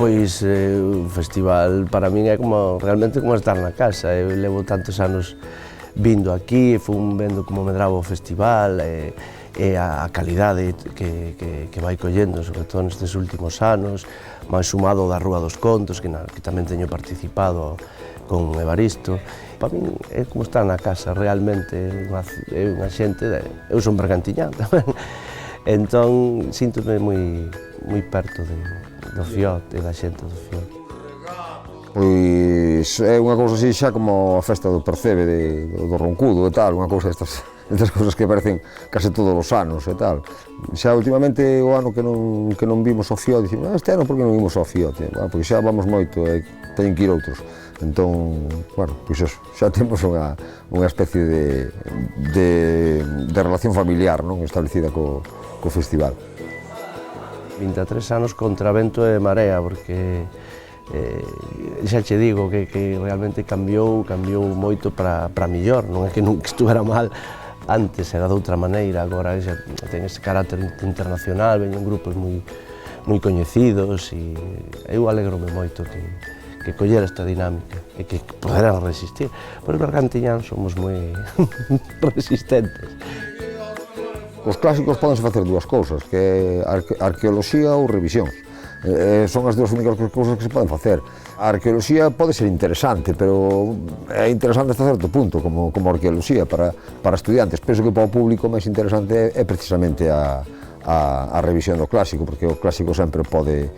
Pois o festival para min é realmente como estar na casa. Eu levo tantos anos vindo aquí, fun vendo como medraba o festival e a calidade que vai collendo, sobre todo nestes últimos anos, máis sumado da Rúa dos Contos, que tamén teño participado con Evaristo. Para min é como estar na casa, realmente é unha xente, eu son bergantiñán tamén, entón síntome moi perto do Fiot e da xente do Fiot. Pois é unha cousa así xa como a festa do Percebe do Roncudo e tal, unha cousa estas cousas que aparecen case todos os anos e tal. Xa últimamente o ano que non vimos ao Fiot, dicimos, este ano por que non vimos ao Fiot? Porque xa vamos moito e teñen que ir outros. Entón, bueno, pois eso, xa temos unha especie de relación familiar, non, establecida co festival. 23 anos contra vento e marea, porque xa che digo que realmente cambiou moito para millor, non é que nunca estuvera mal, antes era de outra maneira, agora xa ten ese carácter internacional, veñen grupos moi coñecidos e eu alegrome moito que collera esta dinámica e que poderan resistir, porque os bergantiñáns somos moi resistentes. Os clásicos pódense facer dúas cousas, que é arqueoloxía ou revisións. Son as dúas únicas cousas que se poden facer. A arqueoloxía pode ser interesante, pero é interesante hasta certo punto, como arqueoloxía para estudiantes. Penso que para o público máis interesante é precisamente a revisión do clásico, porque o clásico sempre pode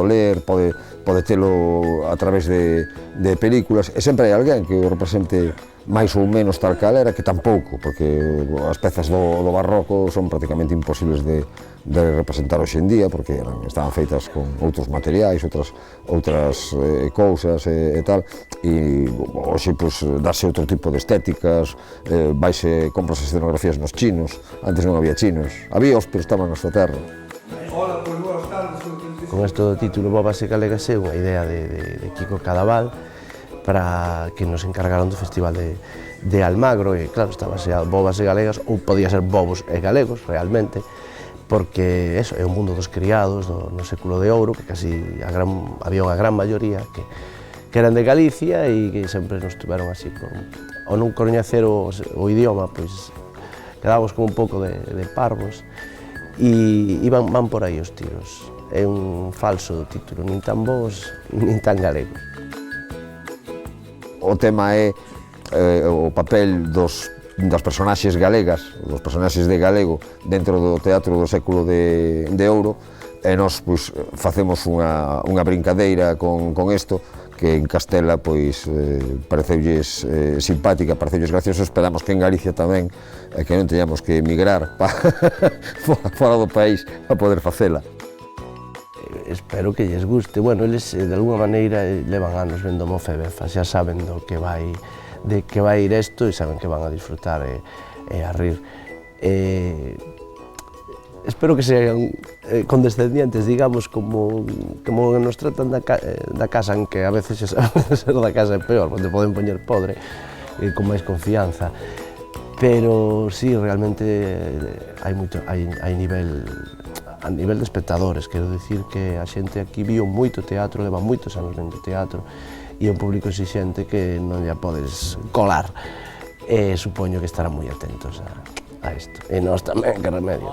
ler, pode telo a través de películas, e sempre hai alguén que o represente máis ou menos tal cal era, que tampouco, porque as pezas do barroco son prácticamente imposibles de representar hoxe en día, porque estaban feitas con outros materiais, outras cousas e tal, e hoxe darse outro tipo de estéticas, compras escenografías nos chinos, antes non había chinos, habíaos, pero estaban na súa terra. Con isto do título Bobas e Galegas é unha idea de Kiko Cadaval, para que nos encargaron do Festival de Almagro, e claro, estaba baseado Bobas e Galegas, ou podía ser Bobos e Galegos, realmente, porque eso é o mundo dos criados no século de ouro, que casi había unha gran maioría que eran de Galicia e que sempre nos tuveron así, ao non coñecer o idioma, pois quedábamos como un pouco de parvos, e van por aí os tiros. É un falso título, nin tan bos, nin tan galegos. O tema é o papel das personaxes galegas, dos personaxes de galego dentro do teatro do século de ouro, e nós facemos unha brincadeira con isto, que en Castela pareceulles simpática, pareceulles gracioso. Esperamos que en Galicia tamén, que non teñamos que emigrar fora do país para poder facela. Espero que lles guste. Bueno, eles de alguma maneira levan anos vendo Mofebefa, xa saben de que vai ir isto e saben que van a disfrutar e a rir. Espero que sean condescendientes, digamos, como nos tratan da casa, en que a veces ser da casa é peor, onde poden poñer podre con máis confianza. Pero sí, realmente hai nivel a nivel de espectadores, quero dicir que a xente aquí viu moito teatro, leva moitos anos vendo teatro, e é un público exixente que non lla podes colar, e supoño que estarán moi atentos a isto, e nós tamén, que remedio.